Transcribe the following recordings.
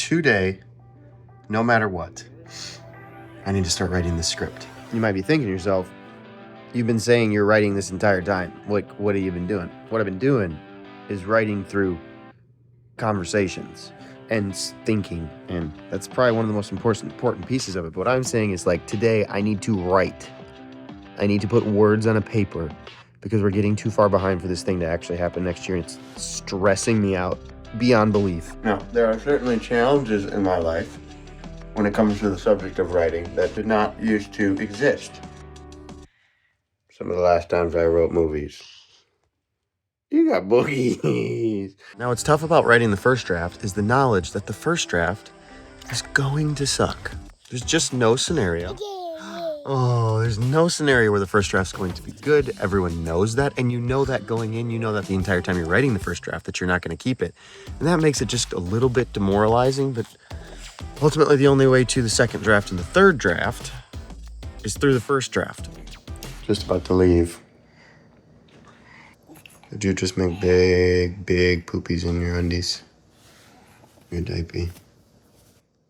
today, no matter what, I need to start writing this script. You might be thinking to yourself, you've been saying you're writing this entire time. Like, what have you been doing? What I've been doing is writing through conversations and thinking, and that's probably one of the most important pieces of it. But what I'm saying is, like, today I need to write. I need to put words on a paper because we're getting too far behind for this thing to actually happen next year, and it's stressing me out beyond belief. Now, there are certainly challenges in my life when it comes to the subject of writing that did not used to exist. Some of the last times I wrote movies. You got boogies. Now, what's tough about writing the first draft is the knowledge that the first draft is going to suck. There's just no scenario. Oh, there's no scenario where the first draft's going to be good. Everyone knows that, and you know that going in. You know that the entire time you're writing the first draft that you're not going to keep it. And that makes it just a little bit demoralizing, but ultimately the only way to the second draft and the third draft is through the first draft. Just about to leave. Did you just make big poopies in your undies? Your diaper?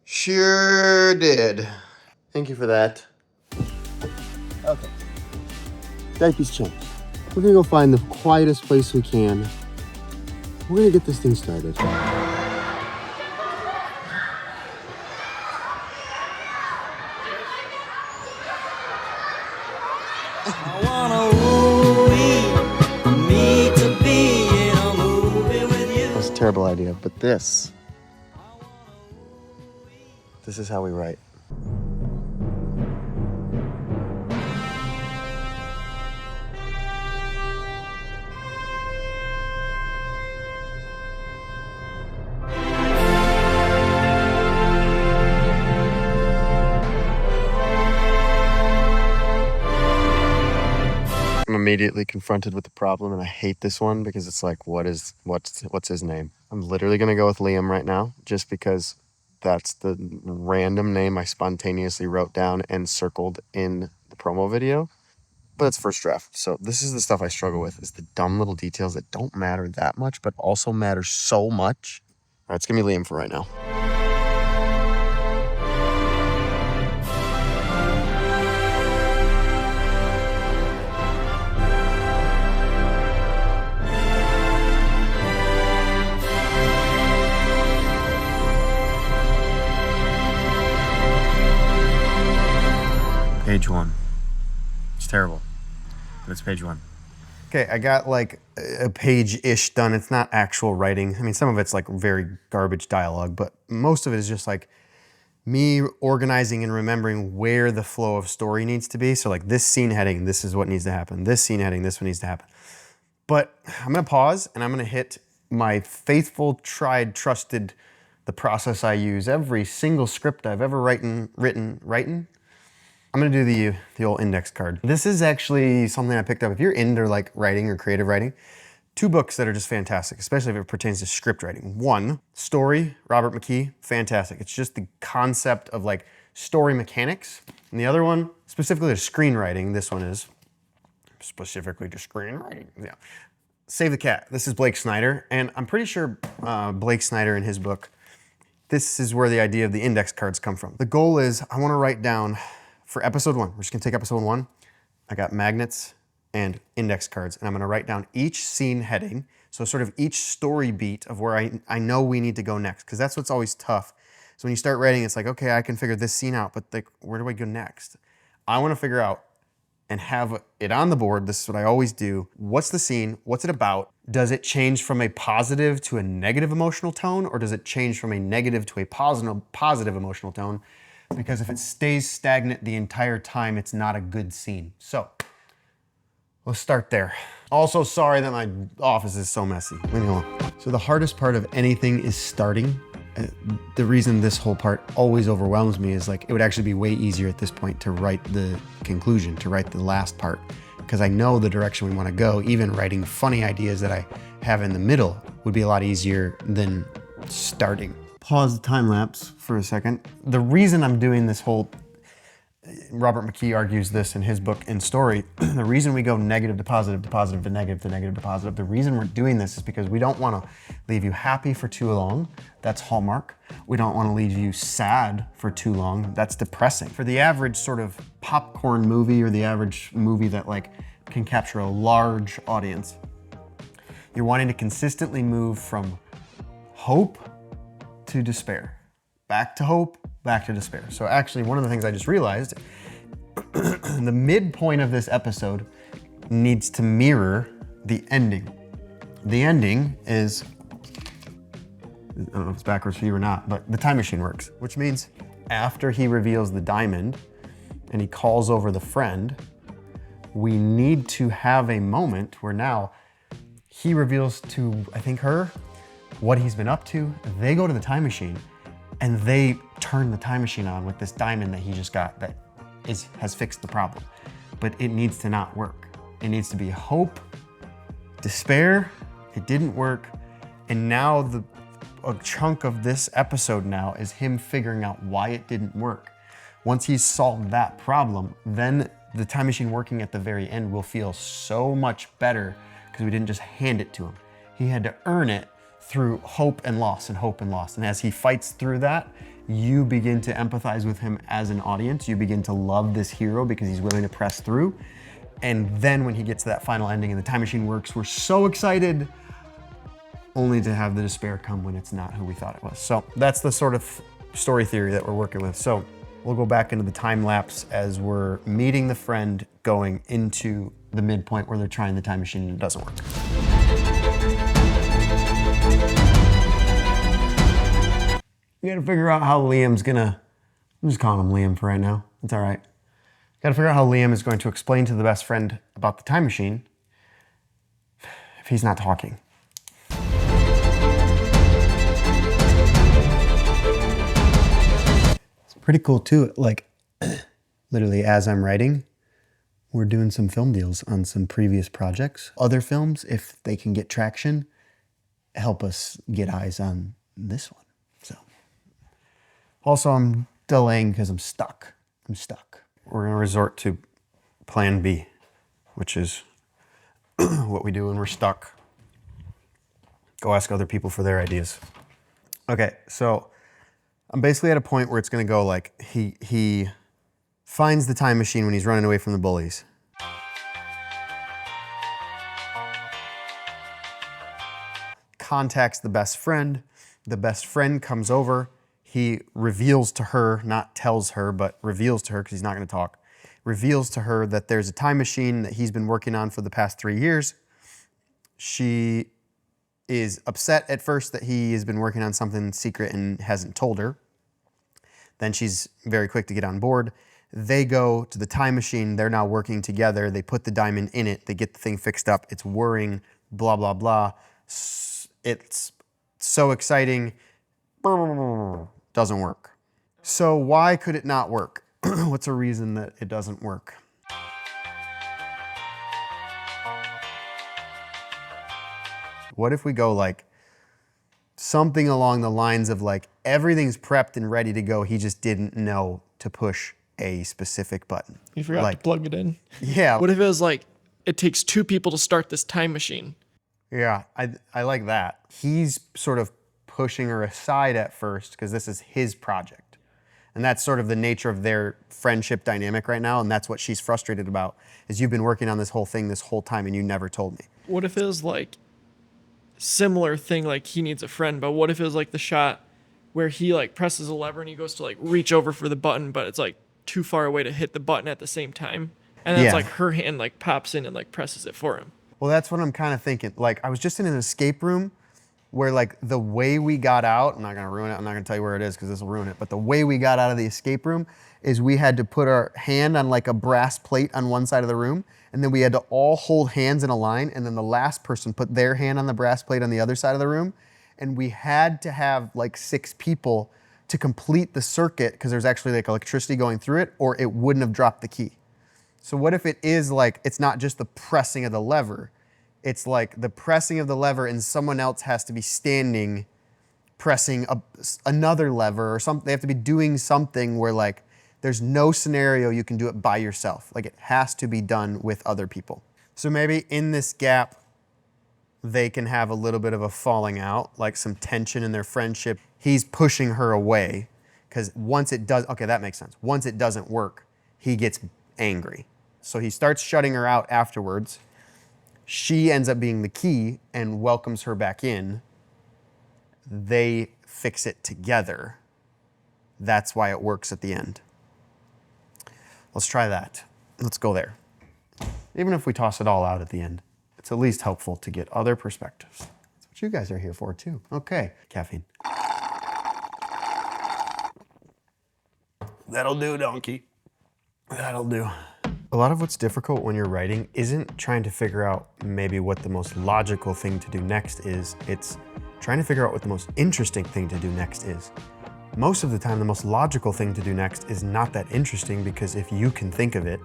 Sure did. Thank you for that. Okay. Diaper's changed. We're gonna go find the quietest place we can. We're gonna get this thing started. That's a terrible idea, but this is how we write. I'm immediately confronted with the problem, and I hate this one because it's like, what's his name? I'm literally gonna go with Liam right now, just because that's the random name I spontaneously wrote down and circled in the promo video. But it's first draft, so this is the stuff I struggle with, is the dumb little details that don't matter that much, but also matter so much. All right, it's gonna be Liam for right now. Page 1. It's terrible, but it's page 1. Okay, I got like a page-ish done. It's not actual writing. I mean, some of it's like very garbage dialogue, but most of it is just like me organizing and remembering where the flow of story needs to be. So like this scene heading, this is what needs to happen. This scene heading, this one needs to happen. But I'm gonna pause and I'm gonna hit my faithful, tried, trusted, the process I use every single script I've ever written. I'm gonna do the old index card. This is actually something I picked up. If you're into like writing or creative writing, 2 books that are just fantastic, especially if it pertains to script writing. One, Story, Robert McKee, fantastic. It's just the concept of like story mechanics. And the other one, specifically to screenwriting, this one is specifically to screenwriting. Yeah. Save the Cat. This is Blake Snyder. And I'm pretty sure Blake Snyder in his book, this is where the idea of the index cards come from. The goal is I wanna write down, for episode 1, we're just gonna take episode 1. I got magnets and index cards, and I'm gonna write down each scene heading, so sort of each story beat of where I know we need to go next, because that's what's always tough. So when you start writing, it's like, okay, I can figure this scene out, but like, where do I go next? I wanna figure out and have it on the board. This is what I always do. What's the scene? What's it about? Does it change from a positive to a negative emotional tone, or does it change from a negative to a positive emotional tone? Because if it stays stagnant the entire time, it's not a good scene. So let's start there. Also, sorry that my office is so messy. Leave me alone. So the hardest part of anything is starting. The reason this whole part always overwhelms me is like, it would actually be way easier at this point to write the conclusion, to write the last part, because I know the direction we want to go. Even writing funny ideas that I have in the middle would be a lot easier than starting. Pause the time lapse for a second. The reason I'm doing this whole Robert McKee argues this in his book In Story. The reason we go negative to positive to positive to negative to negative to positive, the reason we're doing this is because we don't want to leave you happy for too long. That's Hallmark. We don't want to leave you sad for too long. That's depressing. For the average sort of popcorn movie, or the average movie that like can capture a large audience, you're wanting to consistently move from hope to despair. Back to hope, back to despair. So actually, one of the things I just realized, the midpoint of this episode needs to mirror the ending. The ending is, I don't know if it's backwards for you or not, but the time machine works, which means after he reveals the diamond and he calls over the friend, we need to have a moment where now he reveals to, I think, her, what he's been up to. They go to the time machine and they turn the time machine on with this diamond that he just got that has fixed the problem. But it needs to not work. It needs to be hope, despair, it didn't work. And now a chunk of this episode now is him figuring out why it didn't work. Once he's solved that problem, then the time machine working at the very end will feel so much better because we didn't just hand it to him. He had to earn it through hope and loss and hope and loss. And as he fights through that, you begin to empathize with him as an audience. You begin to love this hero because he's willing to press through. And then when he gets to that final ending and the time machine works, we're so excited, only to have the despair come when it's not who we thought it was. So that's the sort of story theory that we're working with. So we'll go back into the time lapse as we're meeting the friend going into the midpoint where they're trying the time machine and it doesn't work. We gotta figure out how Liam's gonna, I'm just calling him Liam for right now. It's all right. Gotta figure out how Liam is going to explain to the best friend about the time machine if he's not talking. It's pretty cool too. Like, literally as I'm writing, we're doing some film deals on some previous projects. Other films, if they can get traction, help us get eyes on this one. So, also I'm delaying because I'm stuck. We're gonna resort to plan B, which is what we do when we're stuck. Go ask other people for their ideas. Okay, so I'm basically at a point where it's gonna go like, he finds the time machine when he's running away from the bullies. Contacts the best friend comes over. He reveals to her, not tells her, but reveals to her, because he's not gonna talk, reveals to her that there's a time machine that he's been working on for the past 3 years. She is upset at first that he has been working on something secret and hasn't told her. Then she's very quick to get on board. They go to the time machine. They're now working together. They put the diamond in it. They get the thing fixed up. It's whirring, blah, blah, blah. It's so exciting. Doesn't work. So why could it not work? What's a reason that it doesn't work? What if we go like something along the lines of like, everything's prepped and ready to go. He just didn't know to push a specific button. You forgot like, to plug it in. Yeah. What if it was like, it takes 2 people to start this time machine? Yeah, I like that. He's sort of pushing her aside at first because this is his project. And that's sort of the nature of their friendship dynamic right now. And that's what she's frustrated about, is you've been working on this whole thing this whole time and you never told me. What if it was like similar thing, like he needs a friend, but what if it was like the shot where he like presses a lever and he goes to like reach over for the button, but it's like too far away to hit the button at the same time. And then it's like her hand like pops in and like presses it for him. Well, that's what I'm kind of thinking. Like, I was just in an escape room where like the way we got out, I'm not gonna ruin it, I'm not gonna tell you where it is because this will ruin it, but the way we got out of the escape room is we had to put our hand on like a brass plate on one side of the room, and then we had to all hold hands in a line, and then the last person put their hand on the brass plate on the other side of the room, and we had to have like 6 people to complete the circuit because there's actually like electricity going through it, or it wouldn't have dropped the key. So what if it is like, it's not just the pressing of the lever, it's like the pressing of the lever and someone else has to be standing pressing another lever or something. They have to be doing something where like There's no scenario you can do it by yourself. Like, it has to be done with other people. So maybe in this gap, they can have a little bit of a falling out, like some tension in their friendship. He's pushing her away because once it does, okay, that makes sense. Once it doesn't work, he gets angry. So he starts shutting her out afterwards. She ends up being the key and welcomes her back in. They fix it together. That's why it works at the end. Let's try that. Let's go there. Even if we toss it all out at the end, it's at least helpful to get other perspectives. That's what you guys are here for too. Okay, caffeine. That'll do, donkey. That'll do. A lot of what's difficult when you're writing isn't trying to figure out maybe what the most logical thing to do next is. It's trying to figure out what the most interesting thing to do next is. Most of the time, the most logical thing to do next is not that interesting because if you can think of it,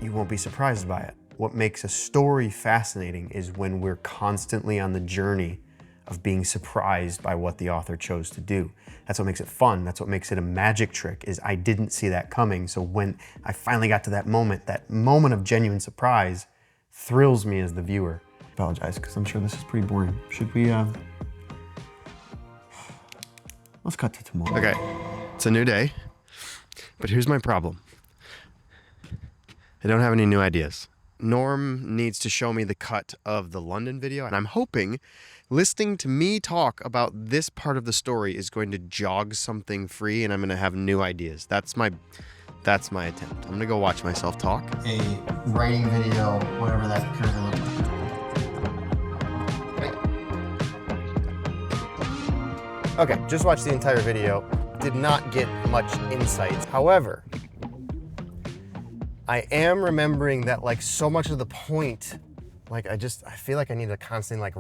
you won't be surprised by it. What makes a story fascinating is when we're constantly on the journey of being surprised by what the author chose to do. That's what makes it fun. That's what makes it a magic trick, is I didn't see that coming. So when I finally got to that moment of genuine surprise thrills me as the viewer. I apologize, because I'm sure this is pretty boring. Should we, let's cut to tomorrow. Okay, it's a new day, but here's my problem. I don't have any new ideas. Norm needs to show me the cut of the London video, and I'm hoping listening to me talk about this part of the story is going to jog something free and I'm going to have new ideas. That's my attempt. I'm going to go watch myself talk. A writing video, whatever that currently looks like. Okay, just watched the entire video. Did not get much insight. However, I am remembering that like so much of the point, like I feel like I need to constantly like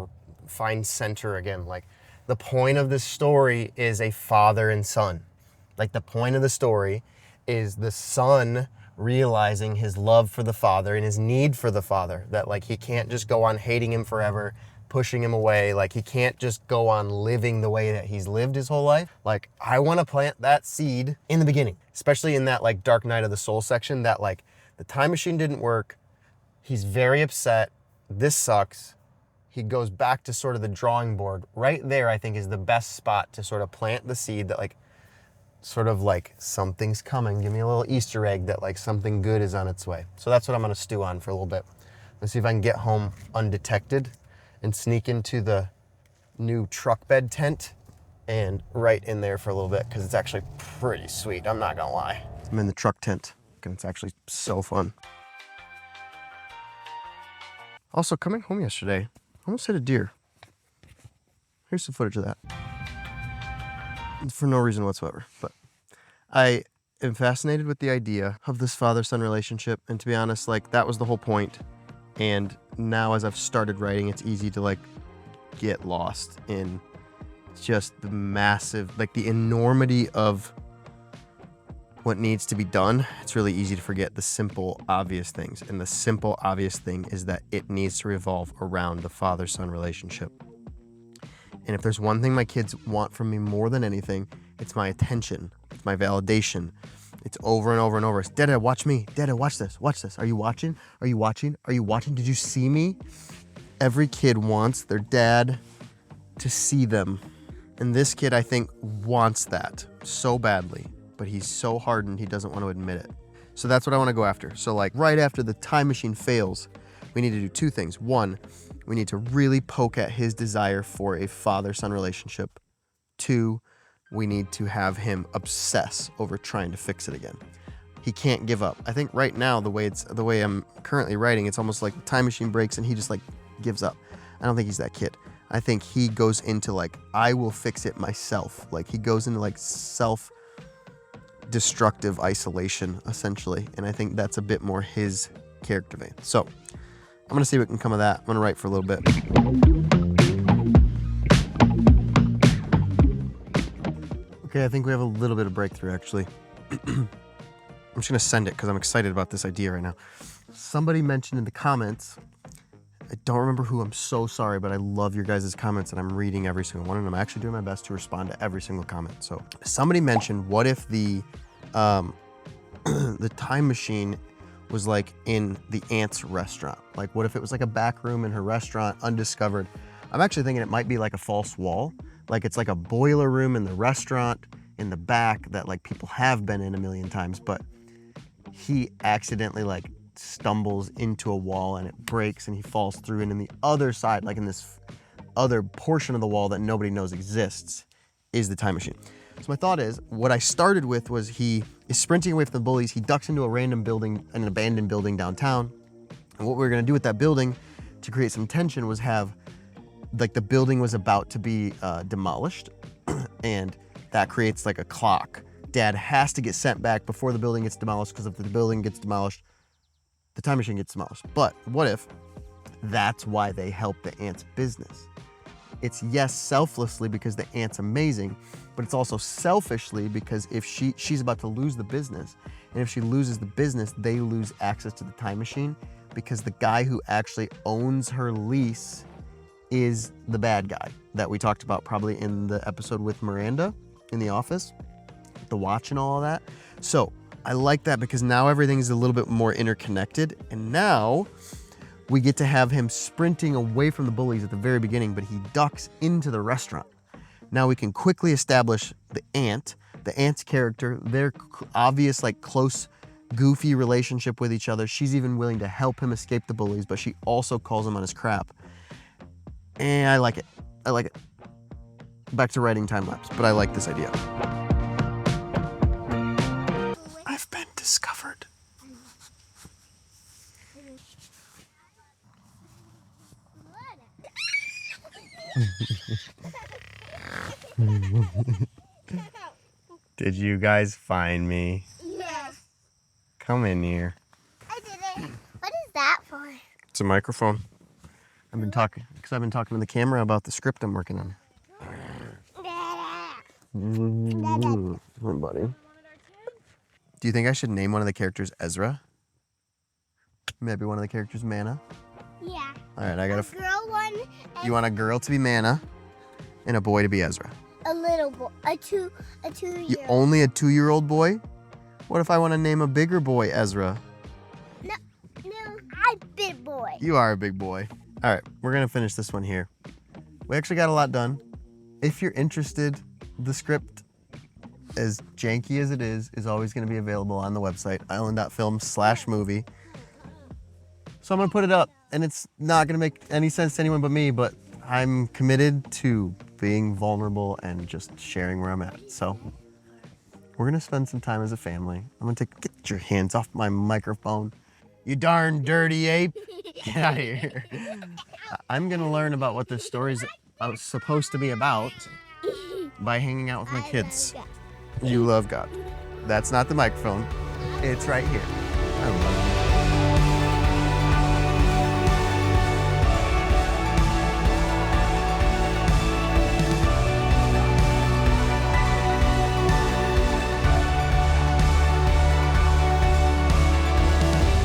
find center again. Like the point of this story is a father and son. Like the point of the story is the son realizing his love for the father and his need for the father, that like he can't just go on hating him forever, pushing him away. Like he can't just go on living the way that he's lived his whole life. Like I want to plant that seed in the beginning, especially in that like Dark Night of the Soul section, that like the time machine didn't work. He's very upset. This sucks. He goes back to sort of the drawing board. Right there, I think, is the best spot to sort of plant the seed that like, sort of like something's coming. Give me a little Easter egg that like something good is on its way. So that's what I'm gonna stew on for a little bit. Let's see if I can get home undetected and sneak into the new truck bed tent and write in there for a little bit, because it's actually pretty sweet, I'm not gonna lie. I'm in the truck tent, and it's actually so fun. Also, coming home yesterday, I almost hit a deer. Here's some footage of that. For no reason whatsoever, but I am fascinated with the idea of this father-son relationship, and to be honest, like that was the whole point. And now as I've started writing, it's easy to like get lost in just the massive, like the enormity of what needs to be done. It's really easy to forget the simple, obvious things. And the simple, obvious thing is that it needs to revolve around the father-son relationship. And if there's one thing my kids want from me more than anything, it's my attention. It's my validation. It's over and over and over. It's, Dada, watch me. Dada, watch this. Watch this. Are you watching? Are you watching? Are you watching? Did you see me? Every kid wants their dad to see them. And this kid, I think, wants that so badly. But he's so hardened, he doesn't want to admit it. So that's what I want to go after. So like right after the time machine fails, we need to do two things. One, we need to really poke at his desire for a father-son relationship. Two, we need to have him obsess over trying to fix it again. He can't give up. I think right now, the way I'm currently writing, it's almost like the time machine breaks and he just like gives up. I don't think he's that kid. I think he goes into like, I will fix it myself. Like he goes into like self-destructive isolation, essentially. And I think that's a bit more his character vein. So I'm gonna see what can come of that. I'm gonna write for a little bit. Okay, I think we have a little bit of breakthrough, actually. I'm just gonna send it because I'm excited about this idea right now. Somebody mentioned in the comments, I don't remember who, I'm so sorry, but I love your guys' comments and I'm reading every single one and I'm actually doing my best to respond to every single comment. So somebody mentioned, what if the the time machine was like in the aunt's restaurant? Like, what if it was like a back room in her restaurant, undiscovered? I'm actually thinking it might be like a false wall. Like it's like a boiler room in the restaurant in the back that like people have been in a million times, but he accidentally like stumbles into a wall and it breaks and he falls through, and in the other side, like in this other portion of the wall that nobody knows exists, is the time machine. So my thought is, what I started with was he is sprinting away from the bullies, he ducks into a random building, an abandoned building downtown, and what we were gonna do with that building to create some tension was have, like the building was about to be demolished, and that creates like a clock. Dad has to get sent back before the building gets demolished, because if the building gets demolished, the time machine gets demolished. But what if that's why they help the aunt's business? It's yes, selflessly because the aunt's amazing, but it's also selfishly because if she's about to lose the business, and if she loses the business, they lose access to the time machine because the guy who actually owns her lease is the bad guy that we talked about probably in the episode with Miranda in the office, the watch and all of that. So I like that because now everything's a little bit more interconnected, and now we get to have him sprinting away from the bullies at the very beginning, but he ducks into the restaurant. Now we can quickly establish the aunt's character, their obvious like close, goofy relationship with each other. She's even willing to help him escape the bullies, but she also calls him on his crap. And I like it. I like it. Back to writing time lapse, but I like this idea. I've been discovered. Did you guys find me? Yes. Come in here. I did it. What is that for? It's a microphone. I've been talking to the camera about the script I'm working on. Hi, buddy. Do you think I should name one of the characters Ezra? Maybe one of the characters Manna? Yeah. All right, I got A girl one. You want a girl to be Manna and a boy to be Ezra? A little boy. A two You only a 2-year-old boy? What if I want to name a bigger boy Ezra? No, I'm big boy. You are a big boy. All right, we're gonna finish this one here. We actually got a lot done. If you're interested, the script, as janky as it is always gonna be available on the website, eyeland.film/movie. So I'm gonna put it up, and it's not gonna make any sense to anyone but me, but I'm committed to being vulnerable and just sharing where I'm at. So we're gonna spend some time as a family. I'm gonna get your hands off my microphone. You darn dirty ape. Get out of here. I'm gonna learn about what this story's supposed to be about by hanging out with my kids. You love God. That's not the microphone. It's right here. I love you.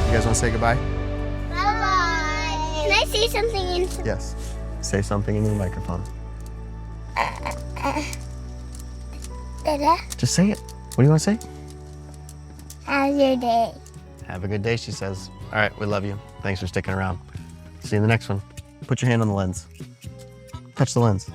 You guys want to say goodbye? Bye-bye. Can I say something in? Yes. Say something into the microphone. Dada? Just say it. What do you want to say? How's your day? Have a good day, she says. All right, we love you. Thanks for sticking around. See you in the next one. Put your hand on the lens. Touch the lens.